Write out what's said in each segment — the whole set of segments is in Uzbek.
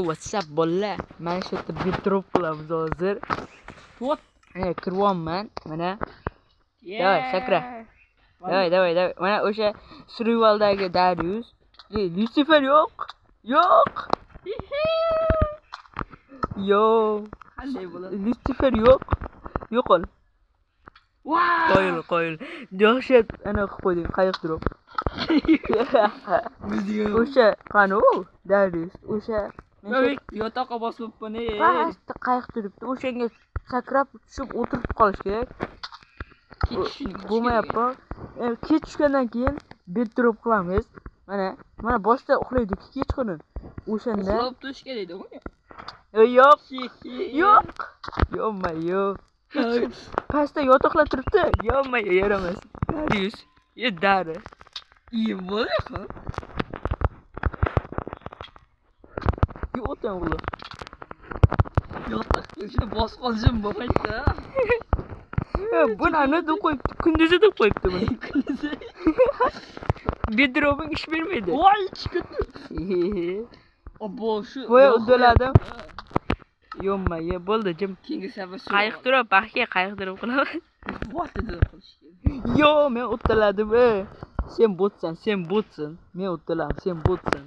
WhatsApp bolalar. Mana shu yerda bitrop qilamiz hozir. Tot. Kiryapman. Mana. Davay, sakra. Davay. Mana o'sha Survivaldagi Darius. Lucifer yo'q. Yo'q. Qanday bo'ladi? Lucifer yo'q. Yo'qol. Wow! Qo'yil. Dahshat ana qilib qo'yding, qayiq turib. O'sha qani u? Darius. O'sha yotoqqa bosibman. pastda qayiq turibdi. O'shanga sakrab tushib o'tirib qolish kerak. Bo'lmayapti. Kech tushgandan keyin bitrop qilamiz. Mana boshda uxlaydi kechqurun. O'shanda uxlab turish kerak edi-ku. yo'q. Yo'q. Pastda yotoqlar turibdi. Yo'q, yaramas. Darius. Dari. İyi bo'lyapti. Yo'qdan ular. Yotoq shuni bosib qolishim bo'lmaydi. Buni ana deb qo'yibdi. Kunduzi deb qo'yibdi buni. Kunduzi. Bedroving ish bermaydi. Voy, chiqdi. Obbo, shu. Voy, uddaladim. Yo'q, bo'ldi, jim. Keyingi safar shu. Qayiq turib, baxga qayiq turib qilaman. Vaqtida qilish kerak. Yo'q, men uddaladim. Sen botsan. Men uddalam, sen botsan.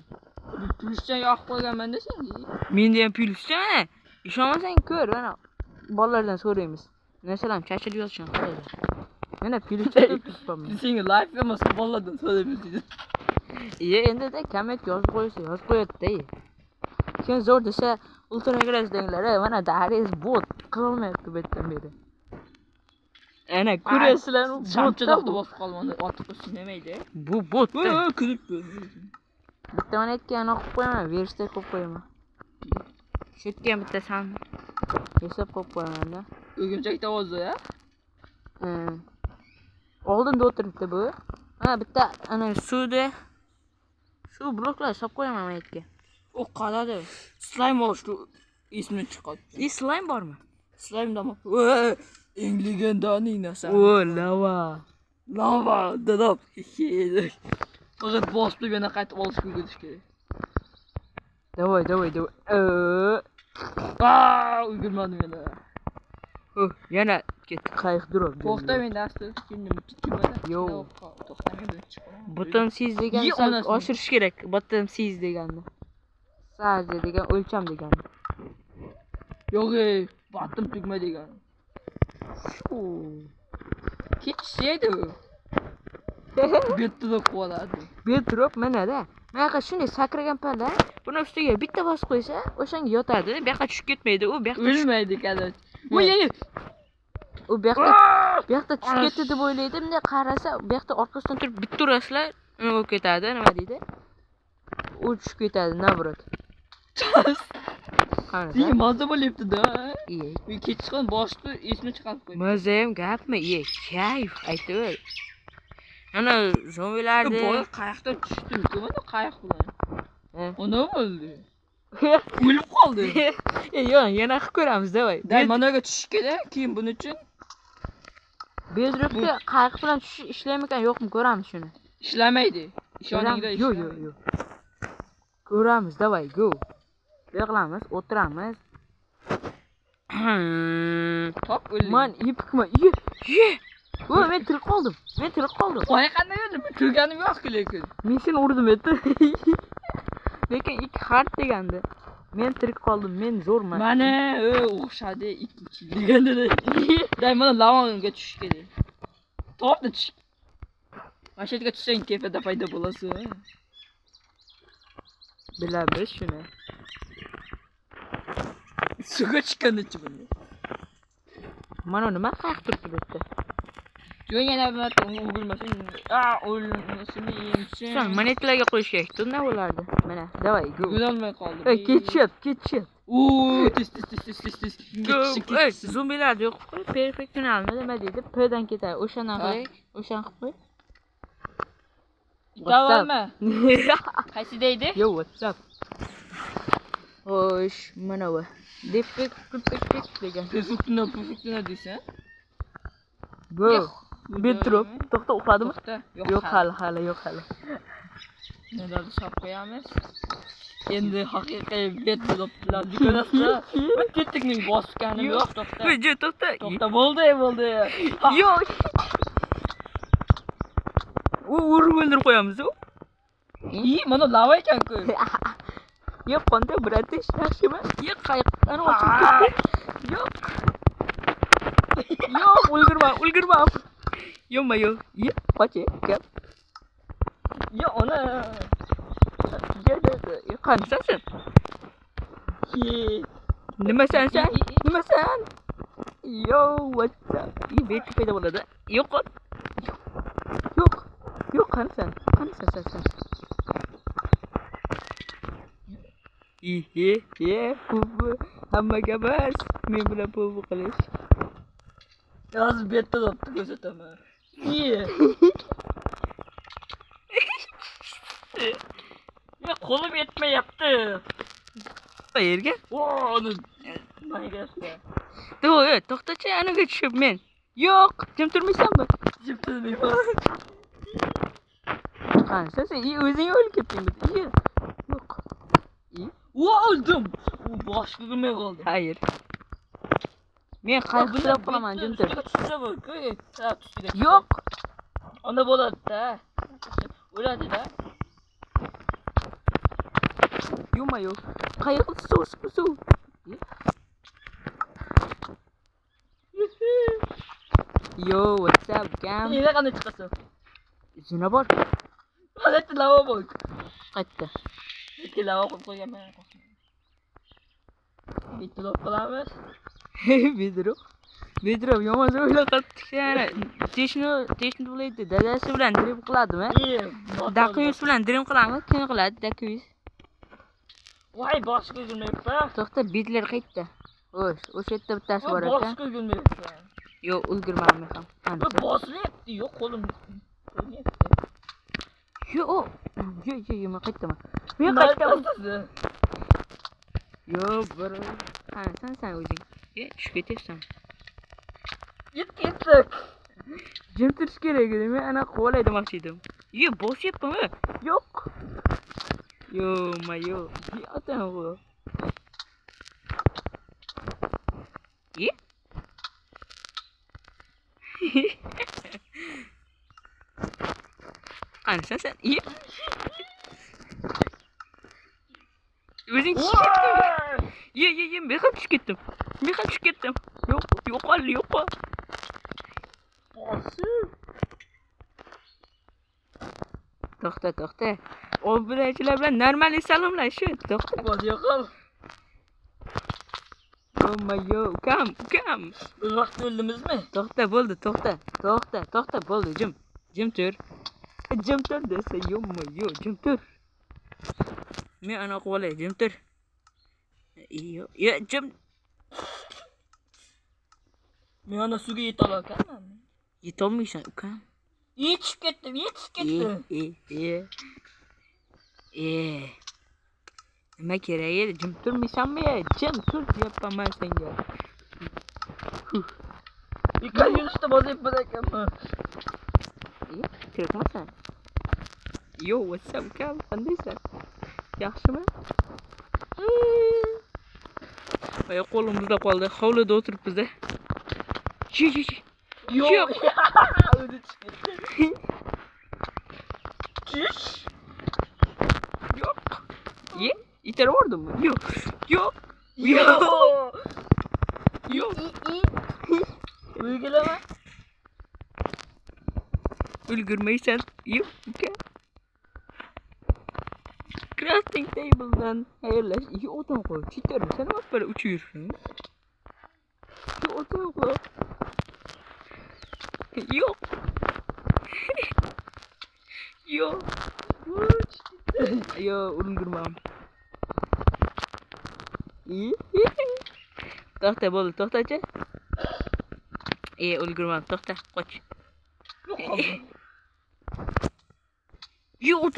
Pulishdan yoqib qo'yganman-da senga. Menda ham pulishcha mana. Ishonmasang ko'r, mana. Bolalardan so'raymiz. Narsalar chachilib yotishini qaraydi. Mana pulishcha turibman. Senga live emas, bolalardan so'raymiz dedi. Endi-da komment yozib qo'yadi-da. Sen zo'r desa, ultra grassdanglar, mana Darius bot qilolmayapti bu yerdan beri. Ana ko'rasizlar, Shamchidoqni bosib qolmadi, otib qo'ysin demaydi. Bu bot. Kulibdi. Bitta mana ikkani qo'yib qo'yaman, versta qo'yib qo'yaman. Shu yerga ham bitta san hisob qo'yib qo'yaman-da. O'gimchak tavozda, ya? Oldinda o'tiribdi bu. Mana bitta ana suvda shu bloklar solib qo'yaman bu yerga. O qaradi. Slime bor shu ismini chiqardi. Slime bormi? Slime dama. Eng legendariy narsa. Lava. Dadab. Faqat bosib yana qaytib olish kerak. Davay. O'girmadim yana. Yana ketdi qayiq durib. To'xta, men dastur kimda? Yo'q. To'xtamadi. Button siz deganni oshirish kerak. Button siz deganni. Size degan o'lcham deganni. Yo'q, button tugma degan. Ketishdi. Bitta qoladi. Bitrop mana-da. Mana shunday sakragan palla, buni ustiga bitta bosib qo'ysa, o'shanga yotadi. Bu yoqqa tushib ketmaydi. U bu yoqqa o'lmaydi kadar. U bu yoqqa tushib ketdi deb o'ylaydi. Bunday qarasa, bu yoqda orqasidan turib bitta uraslar, u ketadi, nima deydi? U tushib ketadi, navrot. Qarasa. Mazza bo'lyapti-da. Men kechqurun boshda esni chiqarib qo'ydim. Mazza ham gapmi? Kayf, aytib. Ana zombilarni bola qayiqdan tushdi, mana qayiq bilan. Ona bo'ldi. O'lib qoldi. Yo'q, yana qilib ko'ramiz, davay. Managa tushish kerak, keyin buning uchun bedropga qayiq bilan tushish ishlaymikan yo'qmi ko'ramiz shuni. Ishlamaydi. Ishoningda ishlamaydi. Yo'q. Ko'ramiz, davay, go. Yig'lamiz, o'tiramiz. Top o'ldi. Men yipikman. Men tirik qoldim. Qo'y qanday o'ldi? Ko'rganim yo'q lekin. Men seni urdim edi. Lekin ikki hard degandi. Men tirik qoldim. Men zo'rman. Mana, o'xshadi ikkinchi deganda. Mana lavanga tushish kerak. Topda tush. Mana shu yerga tushsang tepada paydo bo'lasiz. Bilamiz shuni. Suvga chiqqanicha buni. Mana nima qayiq turibdi bu yerda? Yo'q, yana bir o'g'ilmasin. O'lmasini yemsin. Sen monetlarga qo'yish kerak. Nima bo'lardi? Mana, davay, go. Bo'lolmay qoldim. Ketchet. Tis. Zombilar yo'q qo'y. Perfeksionalmi nima deydi? P dan ketadi. O'shandan qo'y. O'shan qilib qo'y. Davolma. Qaysi deydi? Yo'q, WhatsApp. Xo'sh, mana bu. Defekt degan. Perfeksional desa? Bu. Bitrop. To'xta, uxladimi? To'xta. Yo'q, hali. Nelerdi şap koyamiz. Endi haqiqiy betni topdilar ko'rasizlar. O'tdikning bosgani yo'q, to'xta. To'xta. To'xta, bo'ldi. Yo'q. Urib o'ldirib qo'yamiz. Mana lava ekan-ku. Yo'q, qanday bratish, yaxshimi? Yo'q, qayiqdan ochib ketdi. Yo'q. Yo'q, ulgurma. Yo'q. Qoch, gap. Yo, ona. Qanasan sen? Nimasan sen? Yo, what's up? Beti paydo bo'ladi. Yo'q. Qanasan sen? Pubu. Hammaga bas. Men bilan pubu qilish. Hozir betni topdi ko'rsataman. Ya qo'lim yetmayapti. Qayerga? Uni maygasda. To'xtachi, anaga tushib men. Yo'q, jim turmaysanmi? Jim turmayman. Qanasan sen? O'zing o'lib ketdingmi? Yo'q. O'ldim. U boshqa qilmay qoldi. Hayır. Men qayiqda qilaman, jim tur. Yo'q. Onda bo'ladi-da. O'ladi-da. Yo'q. Qayiq suv. Yo, what's up, gam? Nega qanday chiqasan? Zina bor. Hozir lava bor. Qaytdi. Lava qo'yib qo'yganman. Bitta qilamiz. Bedro, yomon o'ylab qattiqchana. Teshni bo'laydi. Dadasi bilan drib qiladimi? Dakuyus bilan drib qilamiz. Kim qiladi Dakuyus? Voy, boshqa gulmayapti. To'xta, bedlar qaytdi. O'sha yerda bittasi bor ekan. Boshqa gulmayapti. Yo'q, ulgurmayman ham. Bosilyapti, yo'q qo'lim. Yo'q, men qaytaman. Men qaytaman. Yo'q, bir. Sen o'zing. Tushib ketyapsan. Ketdik. Jim turish kerak edi. Men ana qo'lay demoqchi edim. Bosyapmanmi? Yo'q. Yo'q. Yo'q. Qanasan sen? O'zing tushib ketdingmi? Men ham tushib ketdim. Yo'q. To'xta. Obunachilar bilan normal salomlash. To'xta. Yo'qol. Ukam. Bir vaqt o'ldimizmi? To'xta, bo'ldi. To'xta, bo'ldi. Jim tur. Desa, yo'q, jim tur. Men ana qo'lay, jim tur. Jim. Men ana suvga yetolmayapman. Yetolmaysan, ukam. Yetishib ketdim. Nima kerak edi? Jim turmaysanmi? Jim tur deyapman senga. Ikki yurishda bozyapman ekanman. Kirmasan. Yo, what's up, ukam? Qandaysan? Yaxshimi? Voy, qo'limizda qoldi. Hovlida o'tiribmiz-da. Yo'q. O'zi chiqdi. Chish. Yo'q. İteri vurdum mu? Yok. Uygulama. Ulgurmaysan. Yok. Crafting table'dan hayırlaş. İyi odan koy. Çiterim. Sen bak böyle uçuyorsun. İyi odan koy. Yok. Yok. Yo, ulgurmam. İyi. To'xta bo'ldi, to'xtachi. Ulgurmam, to'xta, qoch. Yo'q,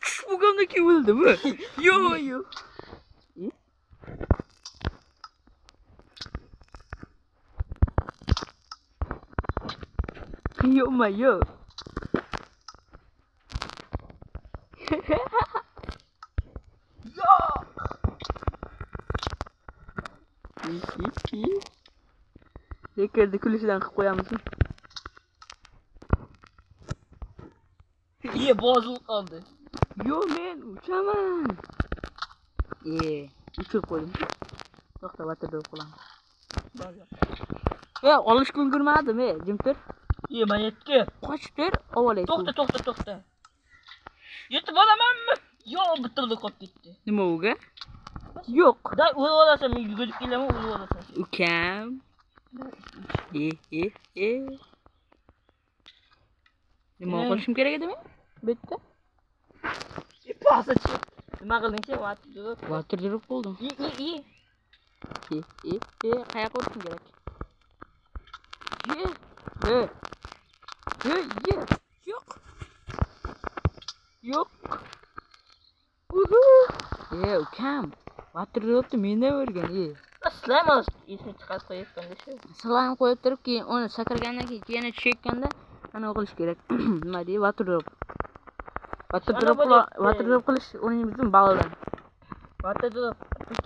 tush bo'lgandan keyin o'ldimi? Yo'q. Yo'qmi, yo'q. Bekerdi kulishidan qilib qo'yamiz. Iye bozilib qoldi. Yo, men uchaman. Uchirib qo'ydim. To'xta, vaterda qo'yamiz. Olishga ulgurmadim, jim tur. Men yetdi. Qochib tur, ovolaysan. To'xta. Yetib olamanmi? Yo, bitirdi qolib ketdi. Nima uga? Yo'q. Da urib olasan, men yugurib kelaman, urib olasan. Ukam. Nima qilishim kerak edi men? Bu yerda. Pasachi. Nima qilding-chi? Vaterda qoldim. Qayoqqa o'tishim kerak? Yo'q. Ukam. Vaterda o'tdi, mendan o'rgan. Slime esni chiqarib qo'yayotganda shu. Slime qo'yib turib, keyin uni sakragandan keyin yana tushayotganda ana qilish kerak. Nima deydi? Vaterda qilish o'yinimizning balidan. Vaterda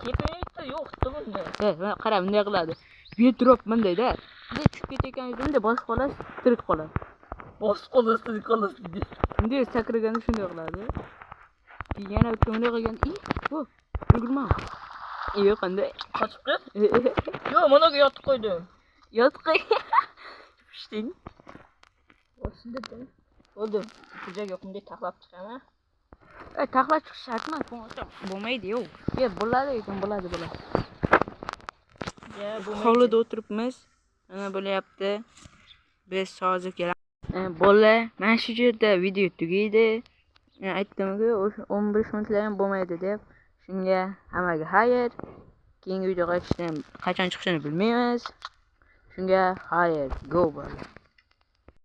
kepayapti, yo'q bunda. Mana qara, bunday qiladi. Betrop bundayda. Bunday tushib ketayotganingizda bosib qolasiz, tirik qoladi. Bosib qolasiz, tirik qolasiz dedi. Bunday sakraganda shunday qiladi. Keyin yana bunday qilganda, ulgurma. Qanday? Qochibdi? Yo'q, mana bu yotib qo'ydim. Yotib qo'y. Pishting. Bo'ldi. Bu joyga bunday taxlab chiqaman. Taxlab chiqish shart emas, bo'lmaydi-yu. Bo'ladi. Hovlida o'tiribmiz. Mana bo'layapti. Biz hozir kelamiz. Bola, mana shu yerda video tugaydi. Aytdim-ku, 15 minutlar ham bo'lmaydi deb. Shunga hammaga xayr. Keyingi videoga qachon chiqishini bilmaymiz. Shunga xayr. Go bola.